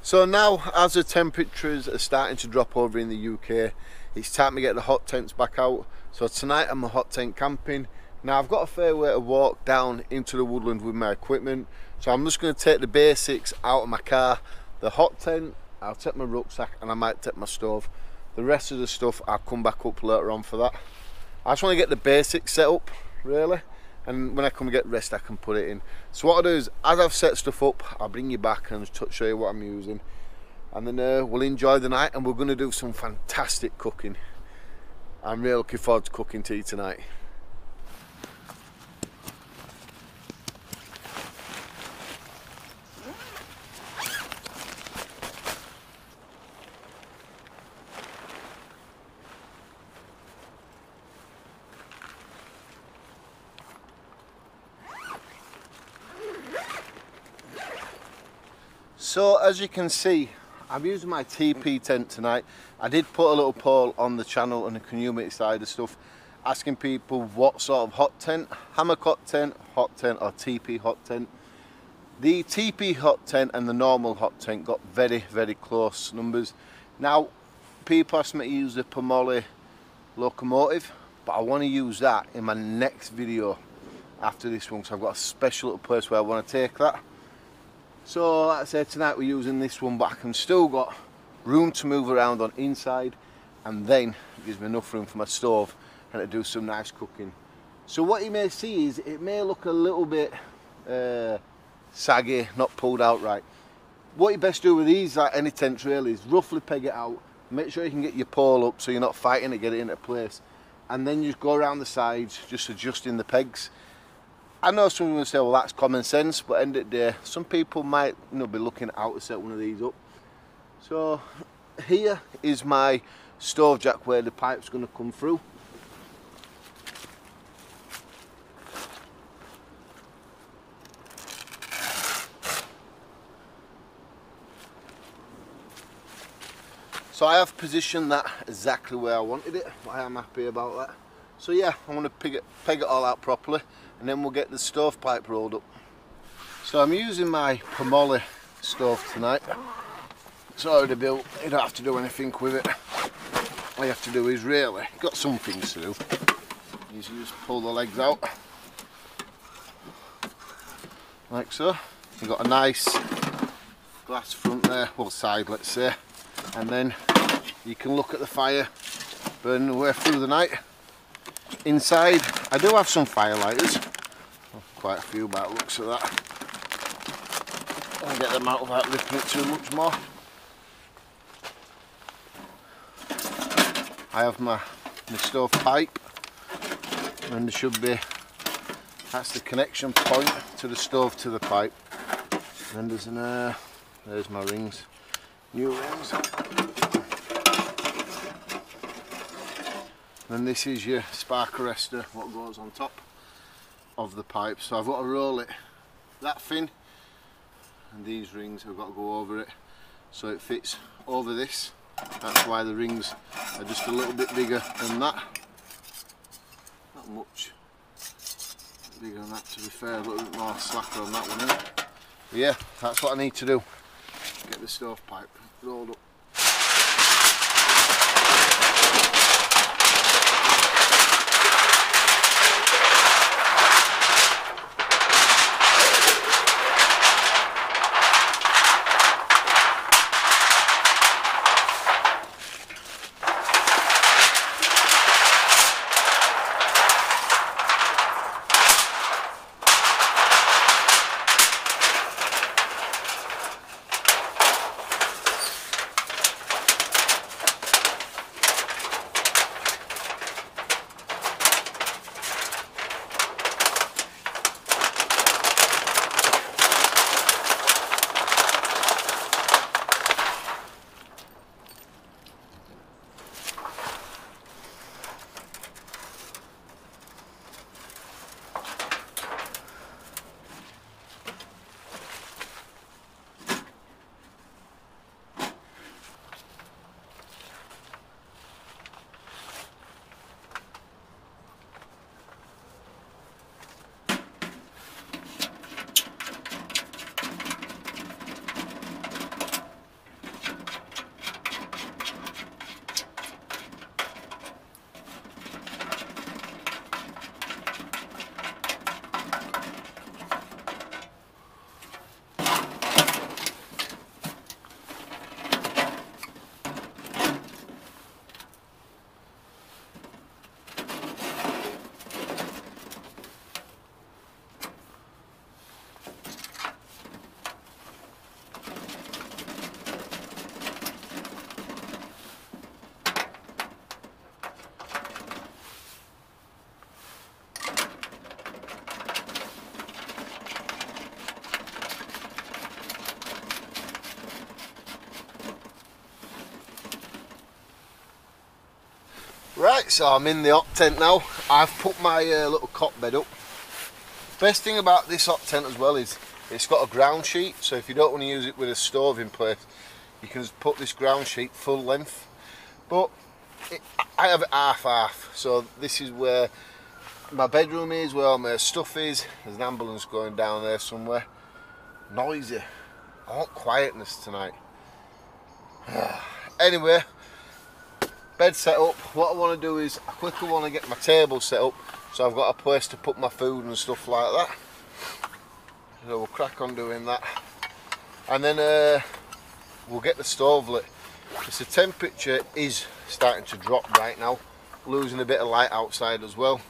So now, as the temperatures are starting to drop over in the UK, it's time to get the hot tents back out. So tonight I'm a hot tent camping. Now I've got a fair way to walk down into the woodland with my equipment, so I'm just going to take the basics out of my car. The hot tent, I'll take my rucksack, and I might take my stove. The rest of the stuff I'll come back up later on for that. I just want to get the basics set up, really, and when I come get rest I can put it in. So what I'll do is, as I've set stuff up, I'll bring you back and show you what I'm using, and then we'll enjoy the night, and we're going to do some fantastic cooking. I'm really looking forward to cooking tea tonight. So as you can see, I'm using my teepee tent tonight. I did put a little poll on the channel on the community side of stuff, asking people what sort of hot tent, hammock hot tent, or teepee hot tent. The teepee hot tent and the normal hot tent got very, very close numbers. Now, people asked me to use the Pomoly locomotive, but I want to use that in my next video after this one, so I've got a special little place where I want to take that. So like I said, tonight we're using this one, but I can still got room to move around on inside, and then it gives me enough room for my stove and to do some nice cooking. So what you may see is it may look a little bit saggy, not pulled out right. What you best do with these, like any tent really, is roughly peg it out, make sure you can get your pole up so you're not fighting to get it into place, and then you just go around the sides just adjusting the pegs. I know someone will say, well, that's common sense, but at the end of the day, some people might be looking out to set one of these up. So here is my stove jack where the pipe's going to come through. So I have positioned that exactly where I wanted it. I am happy about that. So yeah, I'm going to peg it all out properly, and then we'll get the stovepipe rolled up. So I'm using my Pomoly stove tonight. It's already built, you don't have to do anything with it. All you have to do is really, got some things to do, is you just pull the legs out, like so. You've got a nice glass front there, well side let's say, and then you can look at the fire burning away through the night. Inside, I do have some firelighters, quite a few by the looks of that. I'll get them out without lifting it too much more. I have my stove pipe, and there should be, that's the connection point to the stove to the pipe. And there's there's my rings, new rings. And this is your spark arrestor, what goes on top of the pipe. So I've got to roll it that thin, and these rings I've got to go over it so it fits over this. That's why the rings are just a little bit bigger than that. Not much bigger than that, to be fair, a little bit more slacker on that one, isn't it? But yeah, that's what I need to do. Get the stovepipe rolled up. Right, so I'm in the hot tent now. I've put my little cot bed up. Best thing about this hot tent as well is it's got a ground sheet, so if you don't want to use it with a stove in place, you can just put this ground sheet full length. But I have it half, so this is where my bedroom is, where all my stuff is. There's an ambulance going down there somewhere. Noisy. I want quietness tonight. Anyway, bed set up. What I want to do is I quickly want to get my table set up so I've got a place to put my food and stuff like that. So we'll crack on doing that, and then we'll get the stove lit. Because the temperature is starting to drop right now, losing a bit of light outside as well.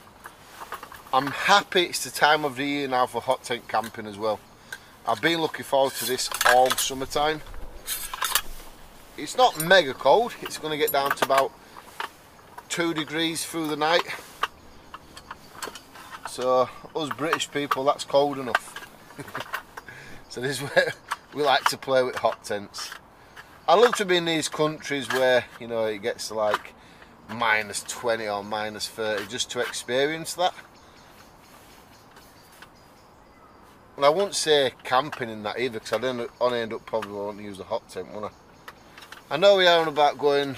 I'm happy it's the time of the year now for hot tent camping as well. I've been looking forward to this all summertime. It's not mega cold, it's going to get down to about 2 degrees through the night. So us British people, that's cold enough. So this is where we like to play with hot tents. I love to be in these countries where, you know, it gets to like -20 or -30 just to experience that. And I wouldn't say camping in that either, because I'd end up probably wanting to use a hot tent, wouldn't I? I know we are on about going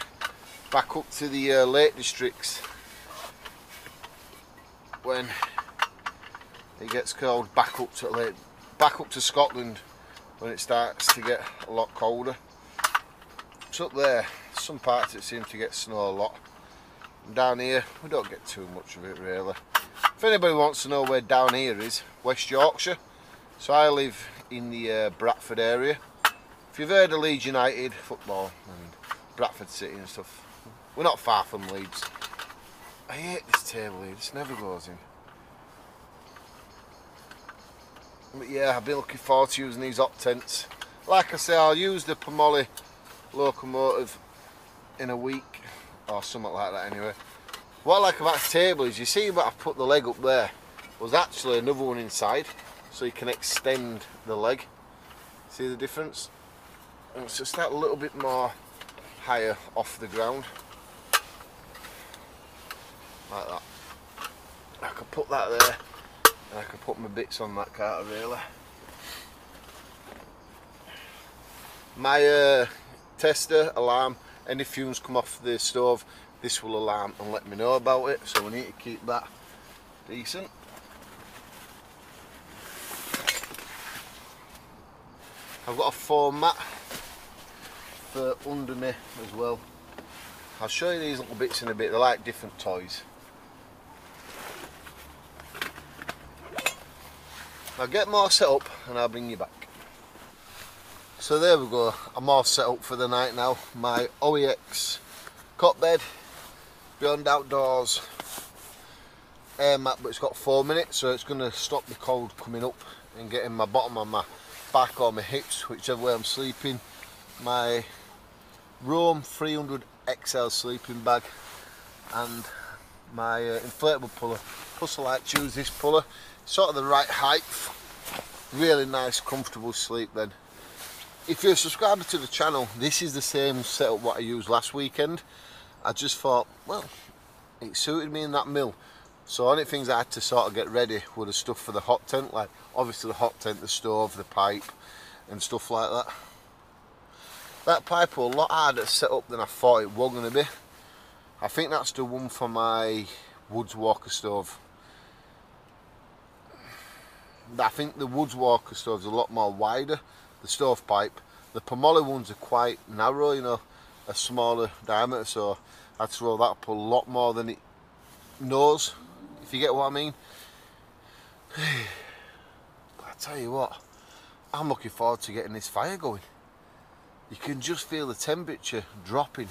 back up to the Lake Districts when it gets cold, back up to Scotland when it starts to get a lot colder. It's up there, some parts it seems to get snow a lot. And down here we don't get too much of it really. If anybody wants to know where down here is, West Yorkshire. So I live in the Bradford area. If you've heard of Leeds United football and Bradford City and stuff, we're not far from Leeds. I hate this table here, this never goes in. But yeah, I've been looking forward to using these hot tents. Like I say, I'll use the Pomoli locomotive in a week or something like that anyway. What I like about the table is, you see what I put the leg up there, was actually another one inside, so you can extend the leg. See the difference? And it's just that a little bit more higher off the ground. Like that. I could put that there, and I could put my bits on that cart really. My tester alarm, any fumes come off the stove, this will alarm and let me know about it, so we need to keep that decent. I've got a foam mat for under me as well. I'll show you these little bits in a bit, they're like different toys. I'll get more set up and I'll bring you back. So there we go, I'm all set up for the night now. My OEX cot bed, Beyond Outdoors air mat, but it's got 4 minutes, so it's going to stop the cold coming up and getting my bottom on my back or my hips, whichever way I'm sleeping. My Roam 300 XL sleeping bag and my inflatable puller. Plus I like to use this puller, sort of the right height, really nice comfortable sleep then. If you're a subscriber to the channel, this is the same setup what I used last weekend. I just thought, well, it suited me in that mill. So only things I had to sort of get ready were the stuff for the hot tent, like obviously the hot tent, the stove, the pipe and stuff like that. That pipe was a lot harder to set up than I thought it was going to be. I think that's the one for my Woodsman stove. I think the Woodsman stove is a lot more wider, the stove pipe. The Pomoli ones are quite narrow, you know, a smaller diameter, so I had to roll that up a lot more than it knows, if you get what I mean. But I tell you what, I'm looking forward to getting this fire going. You can just feel the temperature dropping.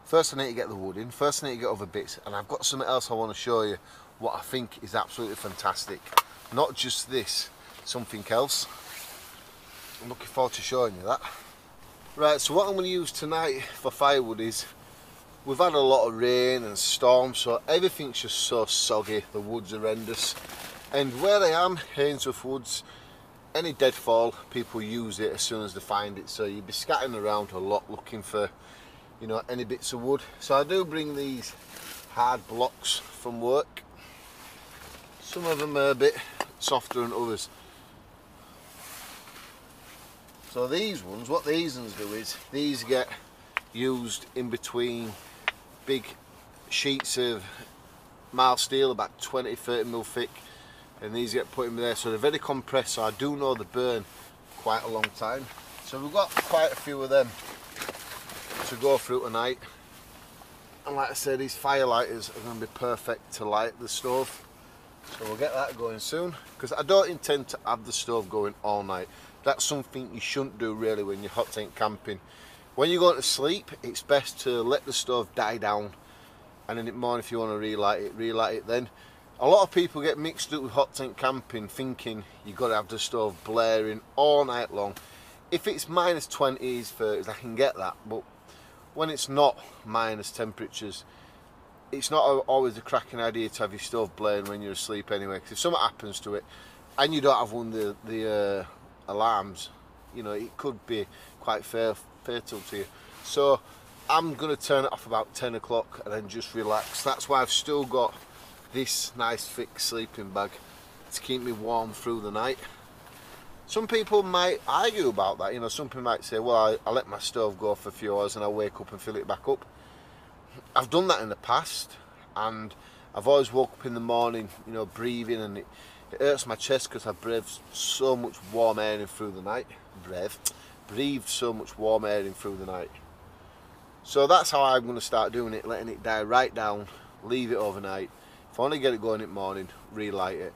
First I need to get the wood in, first I need to get other bits, and I've got something else I want to show you what I think is absolutely fantastic. Not just this, something else. I'm looking forward to showing you that. Right, so what I'm going to use tonight for firewood is, we've had a lot of rain and storms, so everything's just so soggy, the wood's horrendous. And where I am, Hainsworth Woods, any deadfall, people use it as soon as they find it, so you'd be scattering around a lot looking for, you know, any bits of wood. So I do bring these hard blocks from work. Some of them are a bit softer than others. So these ones, what these ones do is, these get used in between big sheets of mild steel, about 20-30 mil thick, and these get put in there, so they're very compressed, so I do know they burn quite a long time. So we've got quite a few of them to go through tonight, and like I said, these fire lighters are going to be perfect to light the stove. So we'll get that going soon, because I don't intend to have the stove going all night. That's something you shouldn't do really when you're hot tent camping. When you're going to sleep, it's best to let the stove die down, and in the morning if you want to relight it then. A lot of people get mixed up with hot tent camping, thinking you've got to have the stove blaring all night long. If it's minus 20s, 30s, I can get that, but when it's not minus temperatures, it's not always a cracking idea to have your stove blaring when you're asleep anyway, because if something happens to it and you don't have one of the alarms, you know, it could be quite fatal to you. So I'm going to turn it off about 10 o'clock and then just relax. That's why I've still got this nice thick sleeping bag to keep me warm through the night. Some people might argue about that, you know, some people might say, well, I let my stove go for a few hours and I wake up and fill it back up. I've done that in the past, and I've always woke up in the morning, you know, breathing, and it hurts my chest because I've breathed so much warm air in through the night. Breathed so much warm air in through the night. So that's how I'm going to start doing it, letting it die right down, leave it overnight. If I want to get it going in the morning, relight it.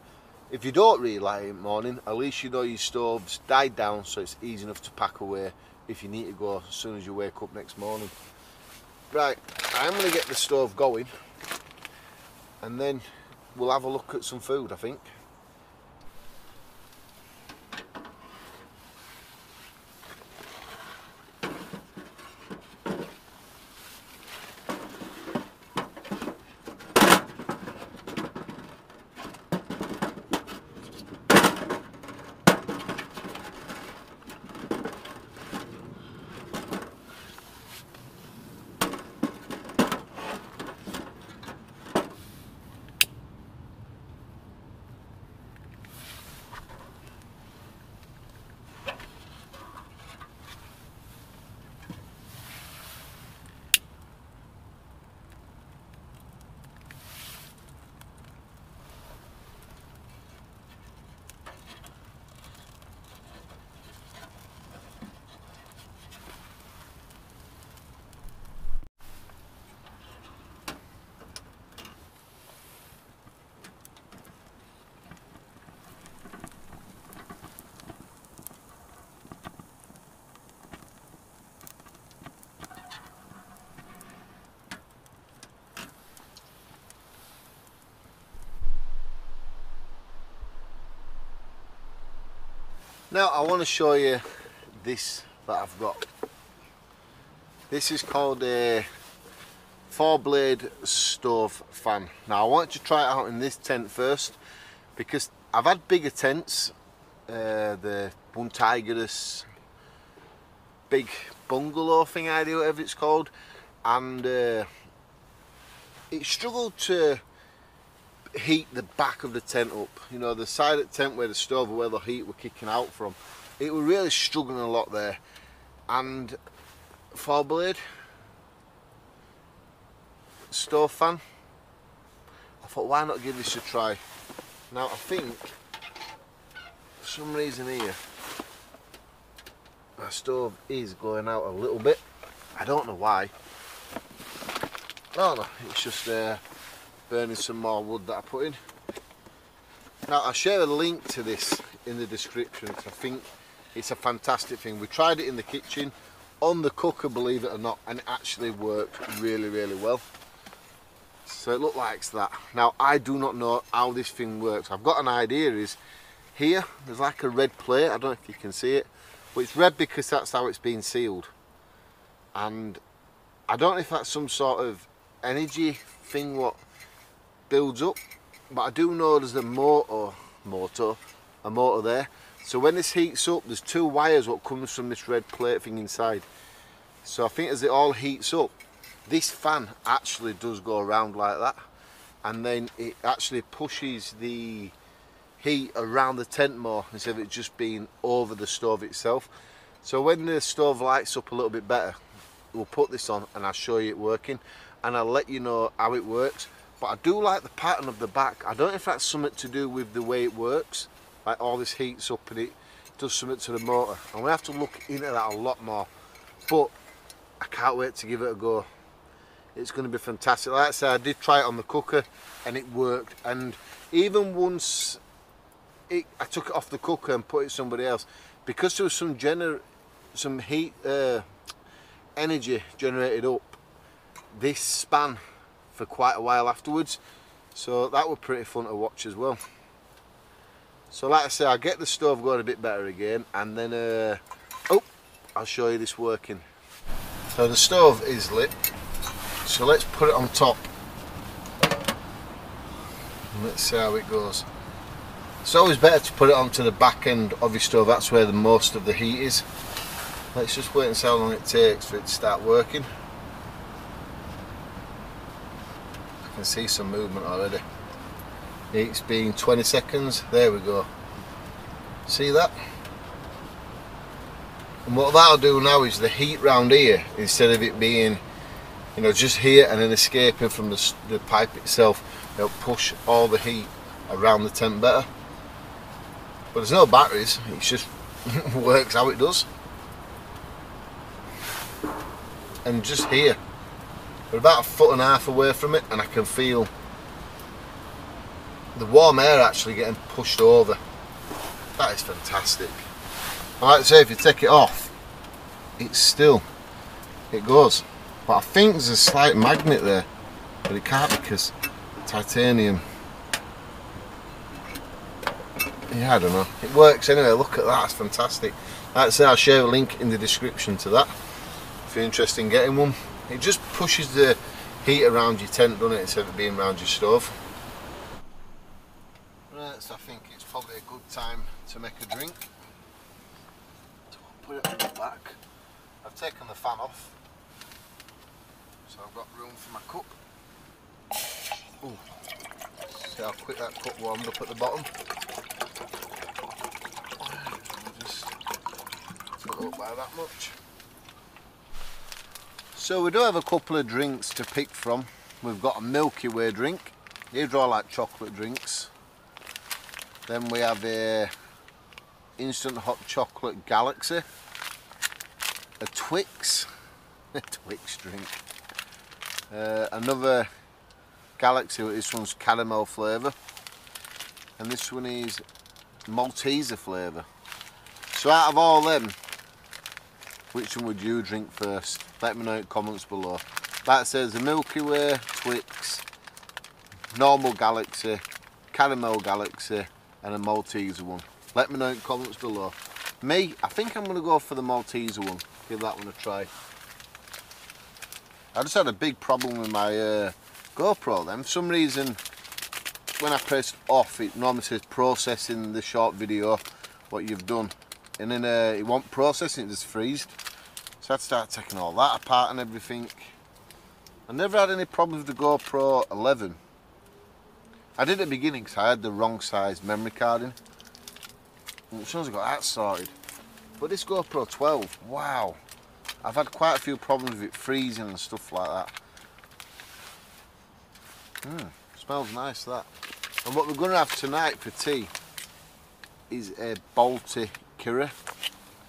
If you don't relight it in the morning, at least you know your stove's died down, so it's easy enough to pack away if you need to go as soon as you wake up next morning. Right, I'm going to get the stove going, and then we'll have a look at some food, I think. Now I want to show you this that I've got. This is called a 4-blade stove fan. Now I wanted to try it out in this tent first, because I've had bigger tents, the onetigris big bungalow thing I do, whatever it's called, and it struggled to heat the back of the tent up, you know, the side of the tent where the stove or where the heat were kicking out from. It was really struggling a lot there, and 4-blade stove fan, I thought, why not give this a try. Now I think for some reason here my stove is going out a little bit. I don't know why. No, it's just burning some more wood that I put in. Now I'll share a link to this in the description, because I think it's a fantastic thing. We tried it in the kitchen, on the cooker, believe it or not, and it actually worked really, really well. So it looked like that. Now I do not know how this thing works. I've got an idea. Is here there's like a red plate, I don't know if you can see it, but it's red because that's how it's been sealed, and I don't know if that's some sort of energy thing what builds up, but I do know there's a motor there. So when this heats up, there's 2 wires what comes from this red plate thing inside. So I think as it all heats up, this fan actually does go around like that, and then it actually pushes the heat around the tent more instead of it just being over the stove itself. So when the stove lights up a little bit better, we'll put this on and I'll show you it working, and I'll let you know how it works. But I do like the pattern of the back. I don't know if that's something to do with the way it works, like all this heats up and it does something to the motor. I'm gonna have to look into that a lot more, but I can't wait to give it a go. It's going to be fantastic. Like I said, I did try it on the cooker and it worked, and even once I took it off the cooker and put it somebody else, because there was some heat energy generated up, this span for quite a while afterwards, so that was pretty fun to watch as well. So like I say, I'll get the stove going a bit better again, and then I'll show you this working. So the stove is lit, so let's put it on top and let's see how it goes. It's always better to put it onto the back end of your stove, that's where the most of the heat is. Let's just wait and see how long it takes for it to start working. I can see some movement already. It's been 20 seconds, there we go. See that? And what that'll do now is the heat round here, instead of it being, you know, just here and then escaping from the pipe itself, it'll push all the heat around the tent better. But there's no batteries, it just works how it does. And just here, we're about 1.5 feet away from it, and I can feel the warm air actually getting pushed over. That is fantastic. I like to say, if you take it off, it goes. But I think there's a slight magnet there, but it can't because titanium. Yeah, I don't know. It works anyway. Look at that, it's fantastic. Like I say, I'll share a link in the description to that if you're interested in getting one. It just pushes the heat around your tent, doesn't it, instead of it being around your stove. Right, so I think it's probably a good time to make a drink. So I'll put it on the back. I've taken the fan off, so I've got room for my cup. Ooh. See how quick that cup warmed up at the bottom. Just fill it up by that much. So we do have a couple of drinks to pick from. We've got a Milky Way drink. These are all like chocolate drinks. Then we have a instant hot chocolate Galaxy, a Twix, a Twix drink, another Galaxy, this one's caramel flavour, and this one is Malteser flavour. So out of all them, which one would you drink first? Let me know in the comments below. That says the Milky Way, Twix, normal Galaxy, caramel Galaxy, and a Malteser one. Let me know in the comments below. Me, I think I'm going to go for the Malteser one. Give that one a try. I just had a big problem with my GoPro then. For some reason, when I press off, it normally says processing the short video, what you've done. And then it won't process it, just freezed. So I'd start taking all that apart and everything. I never had any problems with the GoPro 11. I did at the beginning because I had the wrong size memory card in. And as soon as I got that sorted. But this GoPro 12, wow. I've had quite a few problems with it freezing and stuff like that. Smells nice, that. And what we're going to have tonight for tea is a Baltic curry.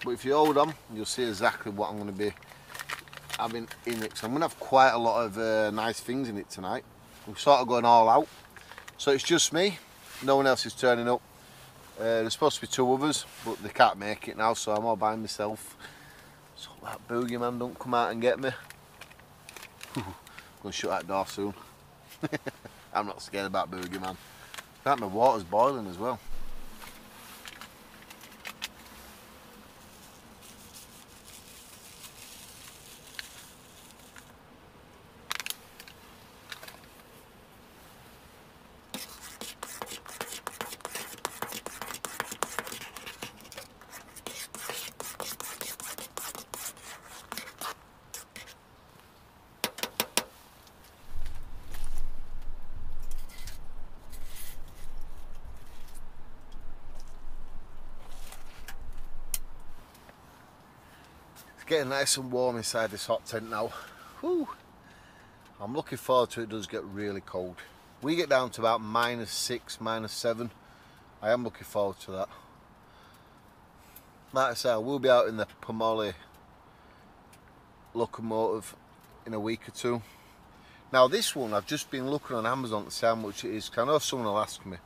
But if you hold on, you'll see exactly what I'm going to be having in it. So I'm going to have quite a lot of nice things in it tonight. We're sort of going all out. So it's just me, no one else is turning up. There's supposed to be 2 others, but they can't make it now, so I'm all by myself. So that boogeyman don't come out and get me. I'm going to shut that door soon. I'm not scared about boogeyman. My water's boiling as well. getting nice and warm inside this hot tent now. Whew. I'm looking forward to it. It does get really cold. We get down to about -6, -7. I am looking forward to that. Like I say, I will be out in the Pomoli locomotive in a week or two. Now this one, I've just been looking on Amazon to see how much it is. I know someone will ask me.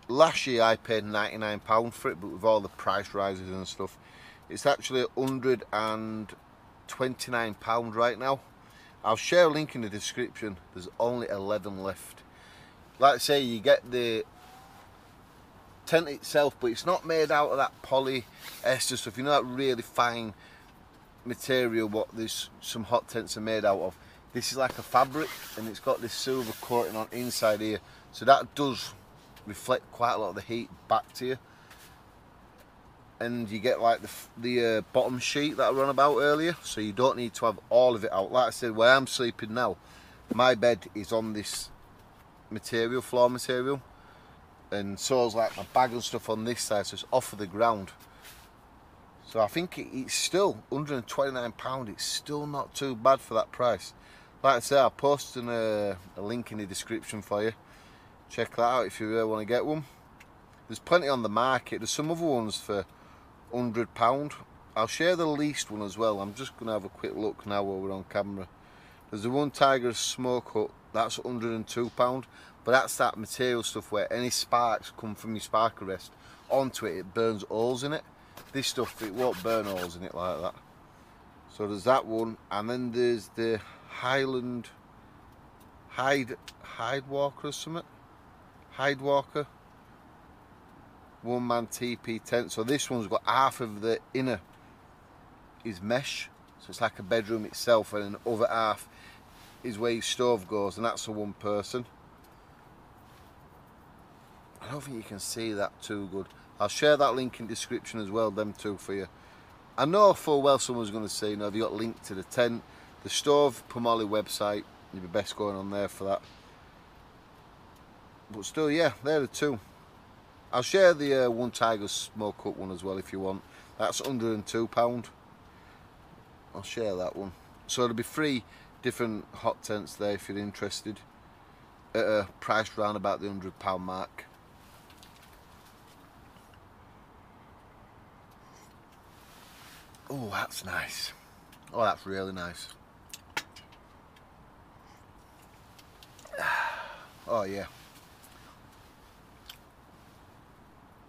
Last year I paid £99 for it, but with all the price rises and stuff, it's actually £129 right now. I'll share a link in the description. There's only 11 left. Like I say, you get the tent itself, but it's not made out of that polyester stuff. You know, that really fine material what some hot tents are made out of. This is like a fabric, and it's got this silver coating on inside here, so that does reflect quite a lot of the heat back to you. And you get like the bottom sheet that I ran about earlier, so you don't need to have all of it out. Like I said, where I'm sleeping now, my bed is on this material, floor material, and so is like my bag and stuff on this side, so it's off of the ground. So I think it's still £129. It's still not too bad for that price. Like I say, I'll post a link in the description for you. Check that out if you really want to get one. There's plenty on the market. There's some other ones for £100. I'll share the least one as well. I'm just going to have a quick look now while we're on camera. There's the onetigris smoke hut. That's £102. But that's that material stuff where any sparks come from your spark arrest onto it, it burns holes in it. This stuff, it won't burn holes in it like that. So there's that one, and then there's the HIDEWALKER or something. HIDEWALKER 1-man teepee tent. So this one's got half of the inner is mesh, so it's like a bedroom itself, and then the other half is where your stove goes, and that's for one person. I don't think you can see that too good. I'll share that link in the description as well, them two for you. I know full well someone's going to say, you know, have you got a link to the tent, the stove, Pomoli website? You'd be best going on there for that. But still, yeah, they're the two. I'll share the onetigris smoke hut one as well if you want. That's £102. I'll share that one. So there'll be 3 different hot tents there if you're interested, at a price round about the £100 mark. Oh, that's nice. Oh, that's really nice. Oh yeah.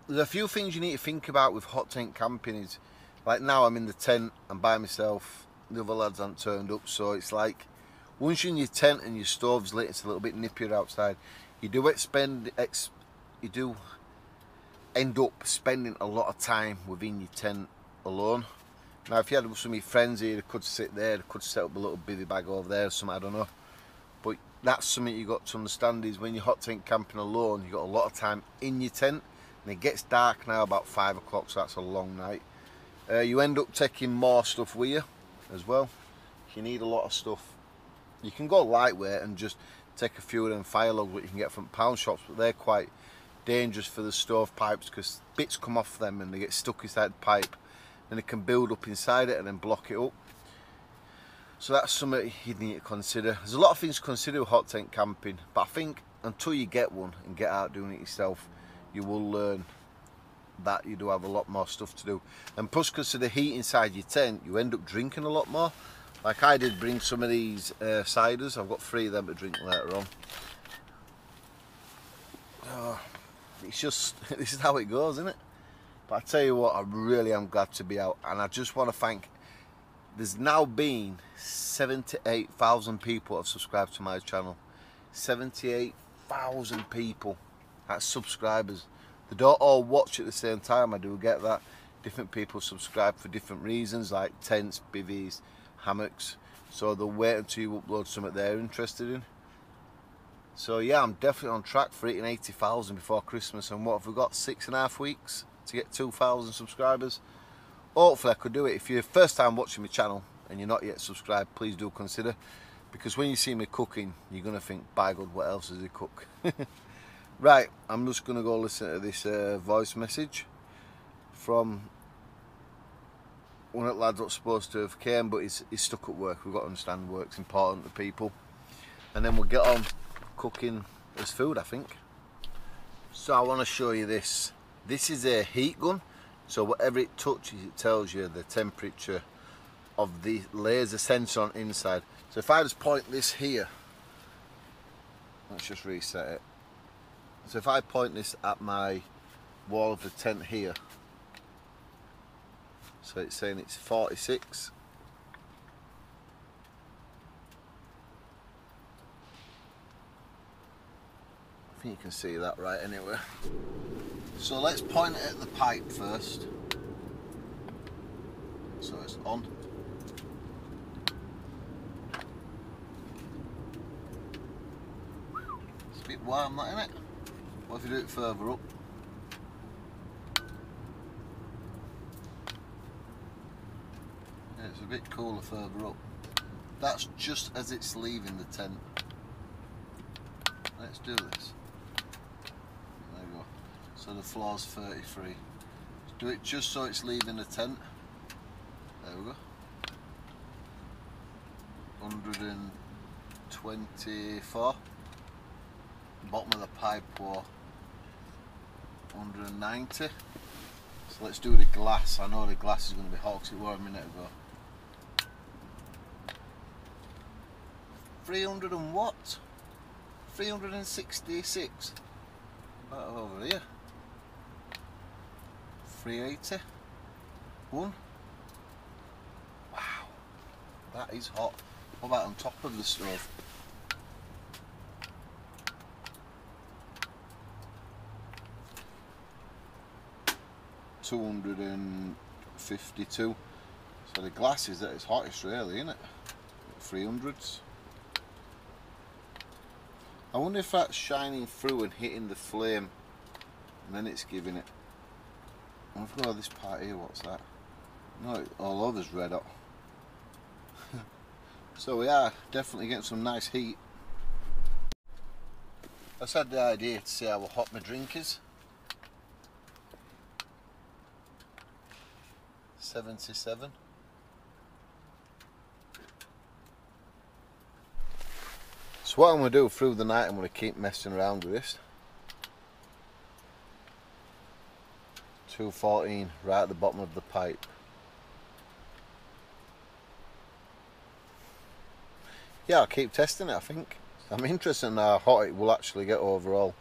There's a few things you need to think about with hot tent camping. Is like now I'm in the tent, I'm by myself, the other lads aren't turned up, so it's like once you're in your tent and your stove's lit, it's a little bit nippier outside. You do end up spending a lot of time within your tent alone. Now if you had some of your friends here, they could sit there, they could set up a little bivvy bag over there or something, I don't know. But that's something you got to understand, is when you're hot tent camping alone, you got a lot of time in your tent, and it gets dark now about 5 o'clock, so that's a long night. You end up taking more stuff with you as well. You need a lot of stuff. You can go lightweight and just take a few of them fire logs that you can get from pound shops, but they're quite dangerous for the stove pipes because bits come off them and they get stuck inside the pipe, and it can build up inside it and then block it up. So that's something you need to consider. There's a lot of things to consider with hot tent camping, but I think until you get one and get out doing it yourself, you will learn that you do have a lot more stuff to do. And plus, because of the heat inside your tent, you end up drinking a lot more. Like I did bring some of these ciders. I've got 3 of them to drink later on. Oh, it's just, this is how it goes, isn't it? But I tell you what, I really am glad to be out, and I just want to thank, there's now been 78,000 people have subscribed to my channel. 78,000 people, that's subscribers. They don't all watch at the same time, I do get that. Different people subscribe for different reasons, like tents, bivvies, hammocks. So they'll wait until you upload something they're interested in. So yeah, I'm definitely on track for hitting 80,000 before Christmas. And what have we got, 6.5 weeks to get 2,000 subscribers? Hopefully I could do it. If you're first time watching my channel and you're not yet subscribed, please do consider, because when you see me cooking, you're going to think, by God, what else does he cook? Right, I'm just going to go listen to this voice message from one of the lads that's supposed to have came, but he's stuck at work. We've got to understand work's important to people. And then we'll get on cooking as food, I think. So I want to show you this. This is a heat gun. So whatever it touches, it tells you the temperature of the laser sensor on inside. So if I just point this here, let's just reset it. So if I point this at my wall of the tent here, so it's saying it's 46. I think you can see that right anyway. So let's point it at the pipe first. So it's on. It's a bit warm, that, isn't it? What if you do it further up? Yeah, it's a bit cooler further up. That's just as it's leaving the tent. Let's do this. There we go. So the floor's 33. Do it just so it's leaving the tent. There we go. 124. Bottom of the pipe were 190. So let's do the glass. I know the glass is going to be hot because it was a minute ago. 300 and what? 366. Right over here. 380. 1. Wow, that is hot. What about on top of the stove? $252. So the glass is at its hottest, really, isn't it? 300s. I wonder if that's shining through and hitting the flame, and then it's giving it. I forgot this part here. What's that? No, all over's red hot. So we are definitely getting some nice heat. I just had the idea to see how hot my drink is. 77. So what I'm going to do through the night, I'm going to keep messing around with this. 214 right at the bottom of the pipe. Yeah, I'll keep testing it, I think. I'm interested in how hot it will actually get overall.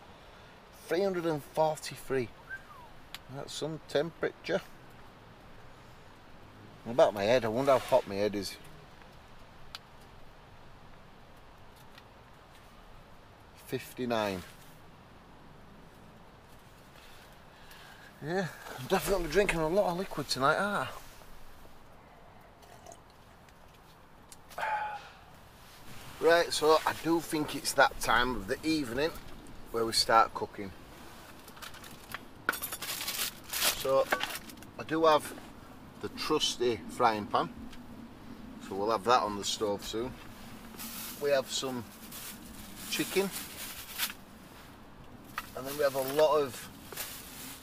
343. That's some temperature. What about my head? I wonder how hot my head is. 59. Yeah, I'm definitely drinking a lot of liquid tonight, Right, so I do think it's that time of the evening where we start cooking. So I do have the trusty frying pan, so we'll have that on the stove soon. We have some chicken, and then we have a lot of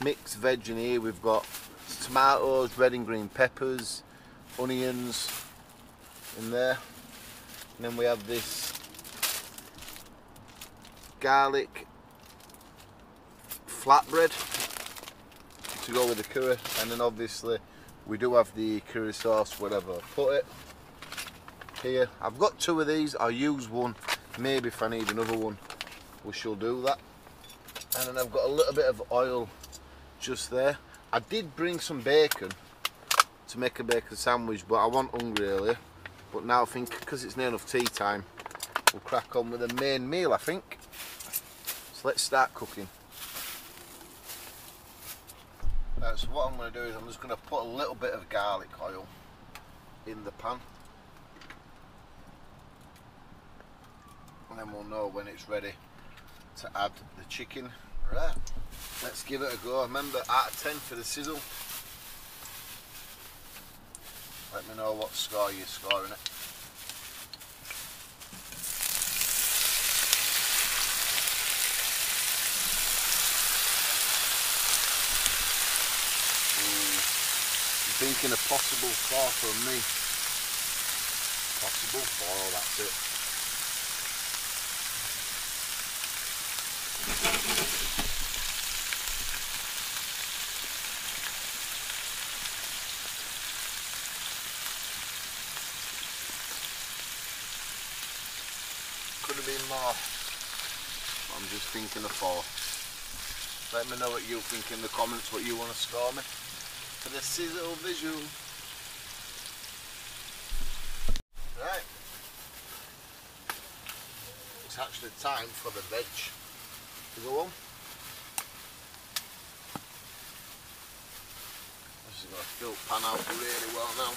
mixed veg in here. We've got tomatoes, red and green peppers, onions in there, and then we have this garlic flatbread to go with the curry, and then obviously we do have the curry sauce, whatever I put it here. I've got 2 of these. I'll use one, maybe if I need another one we shall do that. And then I've got a little bit of oil just there. I did bring some bacon to make a bacon sandwich, but I wasn't hungry earlier. But now I think, because it's near enough tea time, we'll crack on with the main meal, I think. So let's start cooking. Right, so what I'm going to do is I'm just going to put a little bit of garlic oil in the pan. And then we'll know when it's ready to add the chicken. Right, let's give it a go. Remember, out of 10 for the sizzle. Let me know what score you're scoring it. Ooh, thinking a possible 4 from me. Possible 4, that's it. Could have been more. I'm just thinking of 4. Let me know what you think in the comments, what you want to score me for the sizzle visual. Right. It's actually time for the veg to go on. This is going to fill pan out really well now.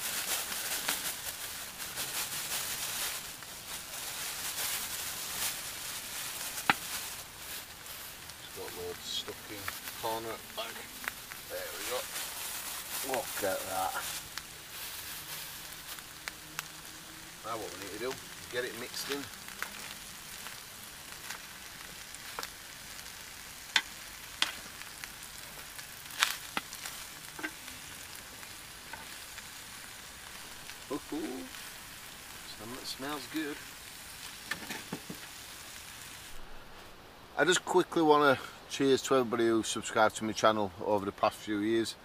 Got loads stuck in the corner at the back. There we go. Look at that. Now what we need to do, get it mixed in. Ooh, that smells good. I just quickly want to cheers to everybody who subscribed to my channel over the past few years.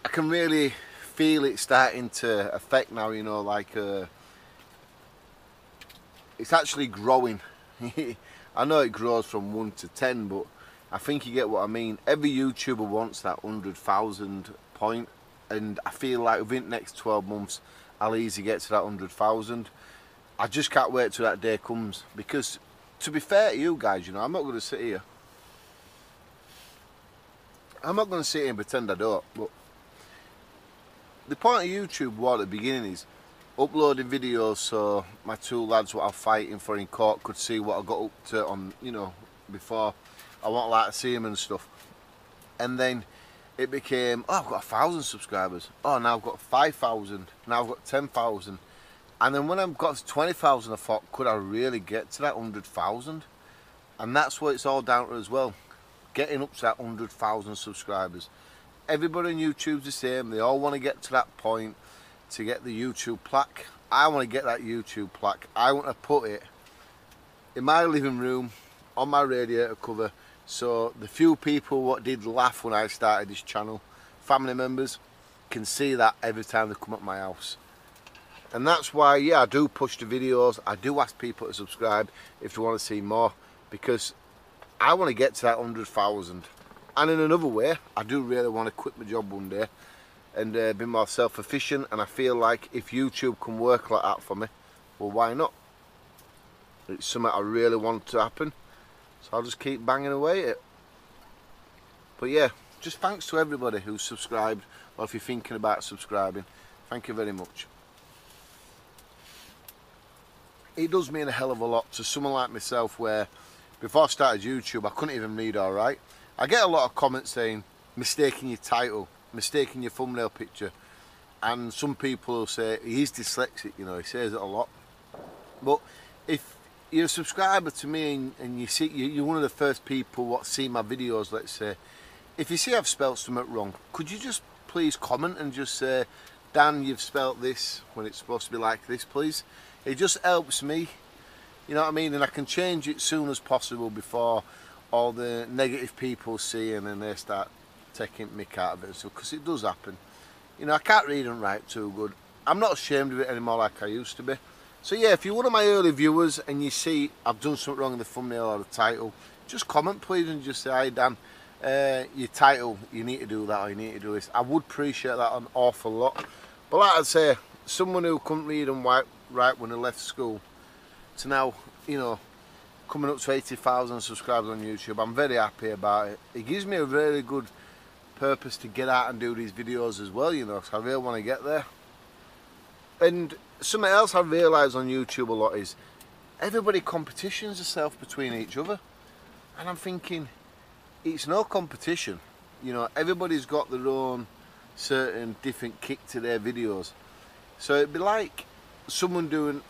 I can really feel it starting to affect now, you know, like it's actually growing. I know it grows from 1 to 10, but I think you get what I mean. Every YouTuber wants that 100,000 point, and I feel like within the next 12 months I'll easily get to that 100,000. I just can't wait till that day comes, because to be fair to you guys, you know, I'm not going to sit here and pretend I don't, but the point of YouTube was at the beginning is uploading videos so my 2 lads what I'm fighting for in court could see what I got up to on, you know, before. I want like to see them and stuff. And then it became, oh, I've got 1,000 subscribers. Oh, now I've got 5,000. Now I've got 10,000. And then when I've got to 20,000, I thought, could I really get to that 100,000? And that's what it's all down to as well. Getting up to that 100,000 subscribers. Everybody on YouTube's the same. They all want to get to that point to get the YouTube plaque. I want to get that YouTube plaque. I want to put it in my living room on my radiator cover, so the few people what did laugh when I started this channel, family members, can see that every time they come up my house. And that's why, yeah, I do push the videos. I do ask people to subscribe if they want to see more, because I want to get to that 100,000. And in another way, I do really want to quit my job one day and be more self-efficient. And I feel like if YouTube can work like that for me, well, why not? It's something I really want to happen, so I'll just keep banging away at it. But yeah, just thanks to everybody who's subscribed, or if you're thinking about subscribing, thank you very much. It does mean a hell of a lot to someone like myself, where before I started YouTube I couldn't even read alright. I get a lot of comments saying mistaking your title, mistaking your thumbnail picture, and some people will say he's dyslexic, you know, he says it a lot. But if you're a subscriber to me and you see, you're one of the first people what see my videos, let's say, if you see I've spelt something wrong, could you just please comment and just say, Dan, you've spelt this when it's supposed to be like this, please? It just helps me, you know what I mean, and I can change it as soon as possible before all the negative people see and then they start taking mick out of it, so because it does happen. You know, I can't read and write too good. I'm not ashamed of it anymore like I used to be. So yeah, if you're one of my early viewers and you see I've done something wrong in the thumbnail or the title, just comment please and just say, hi Dan, your title, you need to do that, or you need to do this. I would appreciate that an awful lot. But like I say, someone who couldn't read and write when they left school to now, you know, coming up to 80,000 subscribers on YouTube, I'm very happy about it. It gives me a really good purpose to get out and do these videos as well, you know, because I really want to get there. And something else I realise on YouTube a lot is everybody competitions themselves between each other, and I'm thinking it's no competition, you know, everybody's got their own certain different kick to their videos. So it'd be like someone doing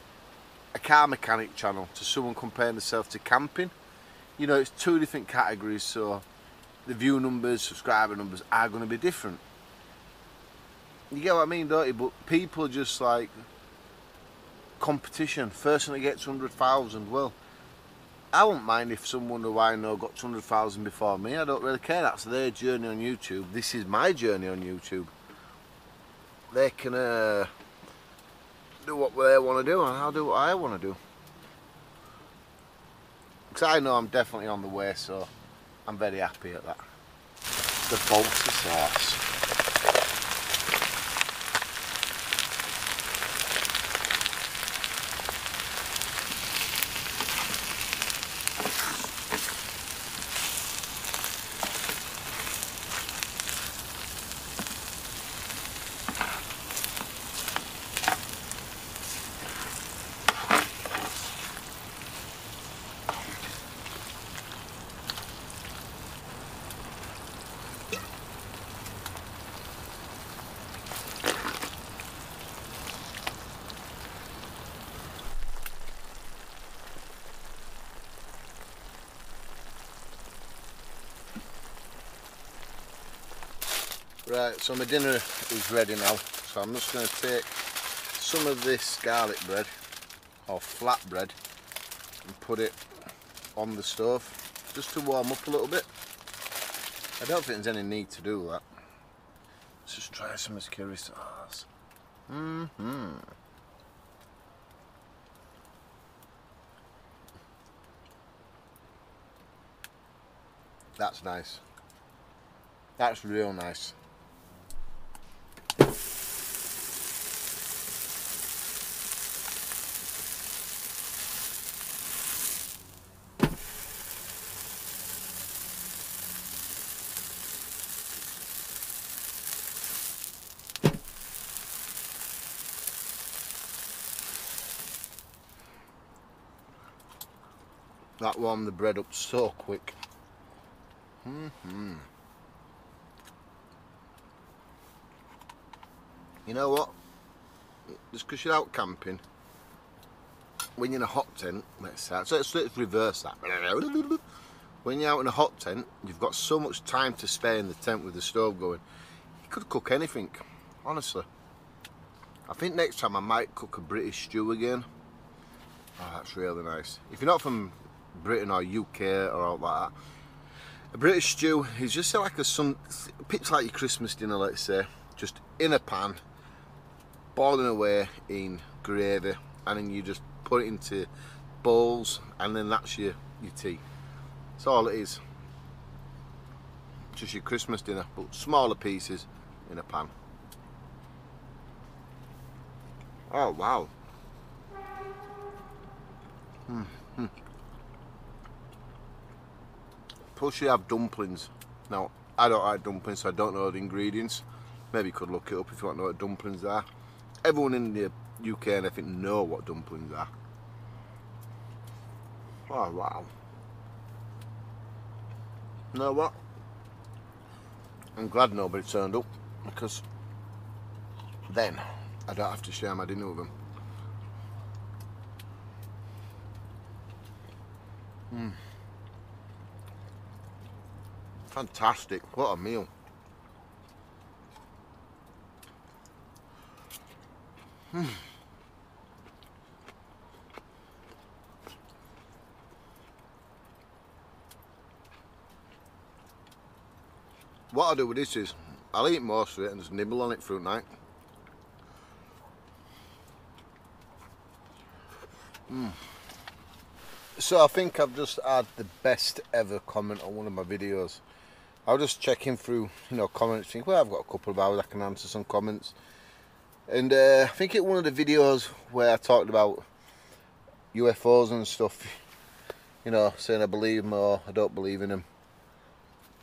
a car mechanic channel to someone comparing themselves to camping. You know, it's 2 different categories, so the view numbers, subscriber numbers are going to be different. You get what I mean, don't you? But people are just like, competition. Person that gets 100,000. Well, I wouldn't mind if someone who I know got 200,000 before me. I don't really care. That's their journey on YouTube. This is my journey on YouTube. They can do what they want to do, and I'll do what I want to do. Because I know I'm definitely on the way, so I'm very happy at that. The Balti sauce. Right, so my dinner is ready now, so I'm just going to take some of this garlic bread, or flat bread, and put it on the stove, just to warm up a little bit. I don't think there's any need to do that. Let's just try some curry sauce. That's nice. That's real nice. That warmed the bread up so quick. You know what? Just because you're out camping, when you're in a hot tent, let's reverse that. When you're out in a hot tent, you've got so much time to spare in the tent with the stove going. You could cook anything, honestly. I think next time I might cook a British stew again. Oh, that's really nice. If you're not from Britain or UK or all like that, a British stew is just like picture like your Christmas dinner, let's say, just in a pan, boiling away in gravy, and then you just put it into bowls, and then that's your tea. That's all it is. Just your Christmas dinner, but smaller pieces in a pan. Oh wow. Plus you have dumplings. Now, I don't like dumplings, so I don't know the ingredients. Maybe you could look it up if you want to know what dumplings are. Everyone in the UK and I think know what dumplings are. Oh wow. You know what? I'm glad nobody turned up, because then I don't have to share my dinner with them. Fantastic, what a meal. What I'll do with this is, I'll eat most of it and just nibble on it through the night. So I think I've just had the best ever comment on one of my videos. I was just checking through, comments, think, well, I've got a couple of hours, I can answer some comments. And I think it one of the videos where I talked about UFOs and stuff, saying I believe them or I don't believe in them.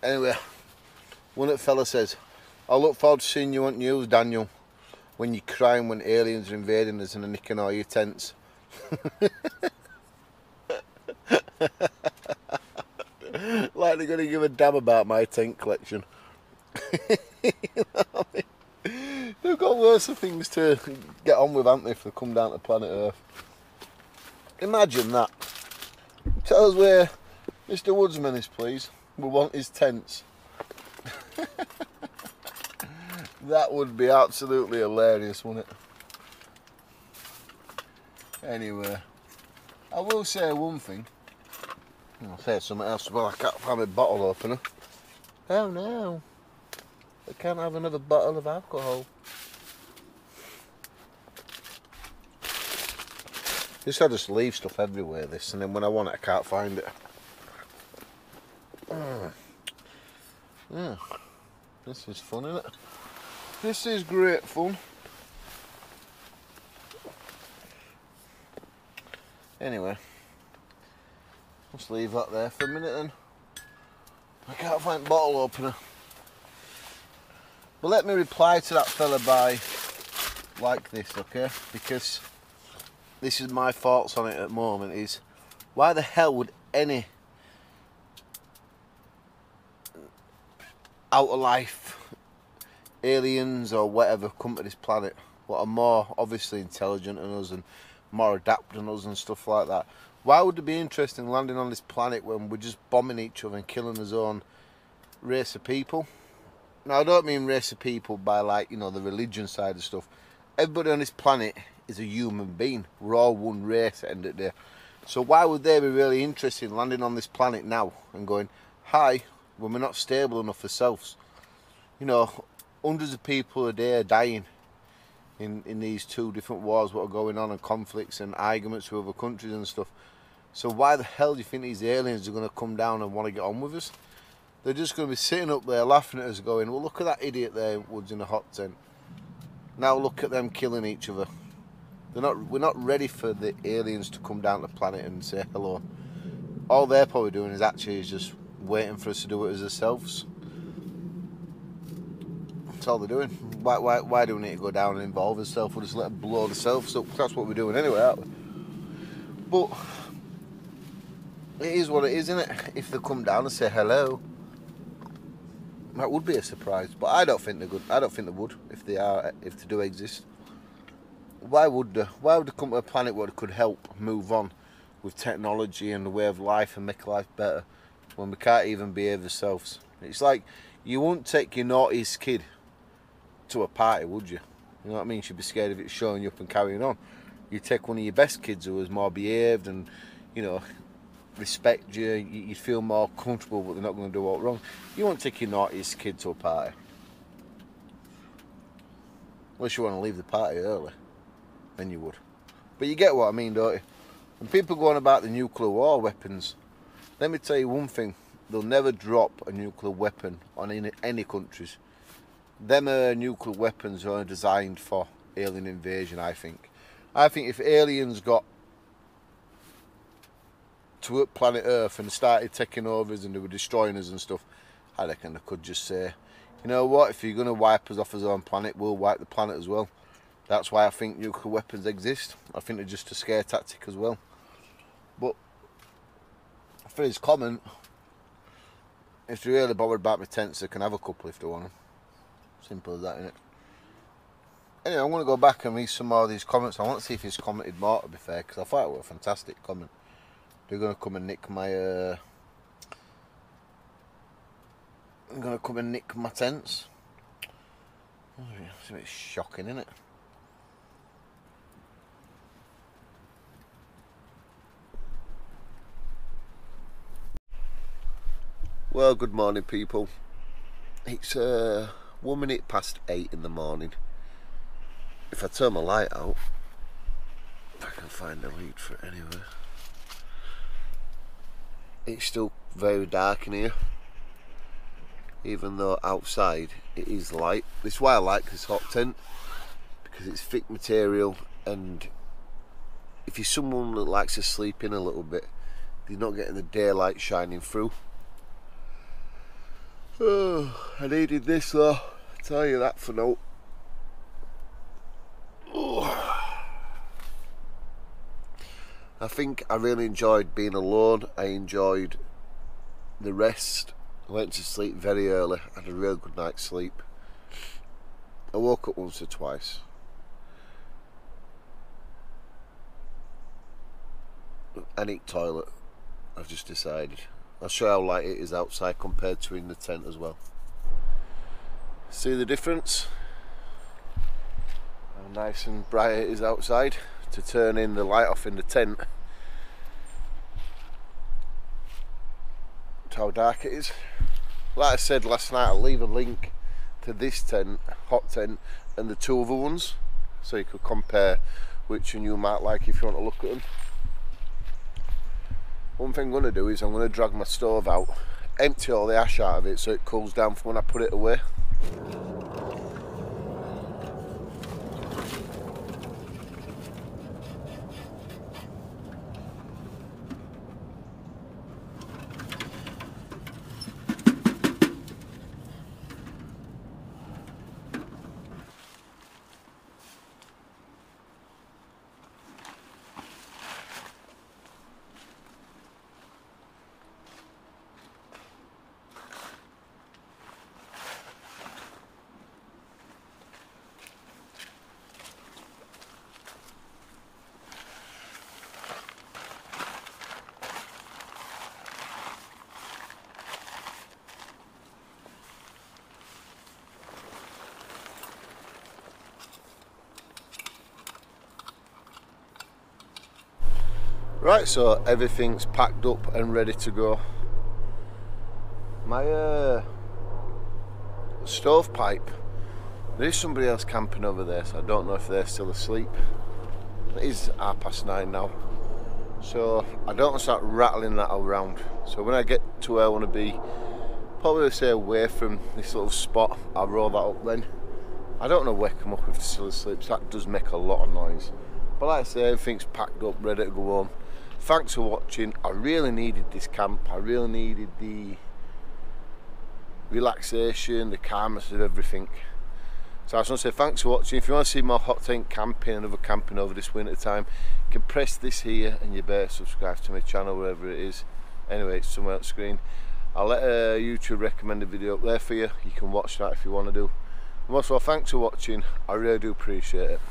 Anyway, one of the fella says, I look forward to seeing you on news, Daniel, when you're crying when aliens are invading us and are nicking all your tents. Like they're going to give a damn about my tent collection. You know what I mean? They've got worse things to get on with, haven't they, if they come down to planet Earth. Imagine that. Tell us where Mr. Woodsman is, please. We want his tents. That would be absolutely hilarious, wouldn't it? Anyway, I will say one thing. I'll say something else. Well, I can't find my bottle opener. Oh no, I can't have another bottle of alcohol. I just leave stuff everywhere, this, and then when I want it I can't find it. Yeah, this is fun, isn't it? This is great fun. Anyway, let's leave that there for a minute then. I can't find bottle opener. But let me reply to that fella by like this, okay? Because this is my thoughts on it at the moment, is why the hell would any outer life, aliens or whatever, come to this planet what are more obviously intelligent than us and more adapted than us and stuff like that? Why would it be interesting landing on this planet when we're just bombing each other and killing our own race of people? Now, I don't mean race of people by, like, you know, the religion side of stuff. Everybody on this planet is a human being. We're all one race at the end of the day. So why would they be really interested in landing on this planet now and going, hi, when we're not stable enough ourselves? You know, hundreds of people a day are dying in these two different wars what are going on, and conflicts and arguments with other countries and stuff. So why the hell do you think these aliens are going to come down and want to get on with us? They're just going to be sitting up there laughing at us going, well, look at that idiot there in Woods in a hot tent. Now look at them killing each other. We're not ready for the aliens to come down to the planet and say hello. All they're probably doing is just waiting for us to do it as ourselves. That's all they're doing. Why do we need to go down and involve ourselves? We'll just let them blow themselves up. That's what we're doing anyway, aren't we? But it is what it is, isn't it? If they come down and say hello, that would be a surprise. But I don't think they're good. I don't think they would if they do exist. Why would they come to a planet where they could help move on with technology and the way of life and make life better when we can't even behave ourselves? It's like you wouldn't take your naughtiest kid to a party, would you? You know what I mean? She'd be scared of it showing you up and carrying on. You take one of your best kids who was more behaved and, you know, respect you, you'd feel more comfortable, but they're not going to do all wrong. You won't take your naughtiest kid to a party. Unless you want to leave the party early, then you would. But you get what I mean, don't you? When people go on about the nuclear war weapons, let me tell you one thing. They'll never drop a nuclear weapon on any countries. Them nuclear weapons are designed for alien invasion, I think. I think if aliens got to planet Earth and started taking over us and they were destroying us and stuff, I reckon they could just say, you know what, if you're going to wipe us off our own planet, we'll wipe the planet as well. That's why I think nuclear weapons exist. I think they're just a scare tactic as well. But for his comment, if they're really bothered about my tents, they can have a couple if they want them. Simple as that, innit? Anyway, I'm going to go back and read some more of these comments. I want to see if he's commented more, to be fair, because I thought it was a fantastic comment. They're going to come and nick my I'm going to come and nick my tents. It's a bit shocking, isn't it? Well, good morning, people. It's 1 minute past 8 in the morning. If I turn my light out, if I can find a lead for it anyway. It's still very dark in here, even though outside it is light. This is why I like this hot tent, because it's thick material, and if you're someone that likes to sleep in a little bit, you're not getting the daylight shining through. Oh, I needed this though, I tell you that for now. Oh. I think I really enjoyed being alone. I enjoyed the rest. I went to sleep very early, had a real good night's sleep. I woke up once or twice. I need toilet, I've just decided. I'll show you how light it is outside compared to in the tent as well. See the difference? How nice and bright it is outside to turn in the light off in the tent. That's how dark it is. Like I said last night, I'll leave a link to this tent, hot tent, and the two other ones, so you could compare which one you might like if you want to look at them. One thing I'm going to do is I'm going to drag my stove out, empty all the ash out of it so it cools down for when I put it away. Right, so everything's packed up and ready to go. My stovepipe, there is somebody else camping over there, so I don't know if they're still asleep. It is 9:30 now, so I don't want to start rattling that around. So when I get to where I want to be, probably say away from this little spot, I'll roll that up then. I don't want to wake them up if they're still asleep, so that does make a lot of noise. But like I say, everything's packed up, ready to go home. Thanks for watching. I really needed this camp. I really needed the relaxation, the calmness of everything. So I just want to say thanks for watching. If you want to see more hot tent camping and other camping over this winter time, you can press this here and you better subscribe to my channel wherever it is. Anyway, it's somewhere on the screen. I'll let a YouTube recommended video up there for you. You can watch that if you want to do. And also, thanks for watching. I really do appreciate it.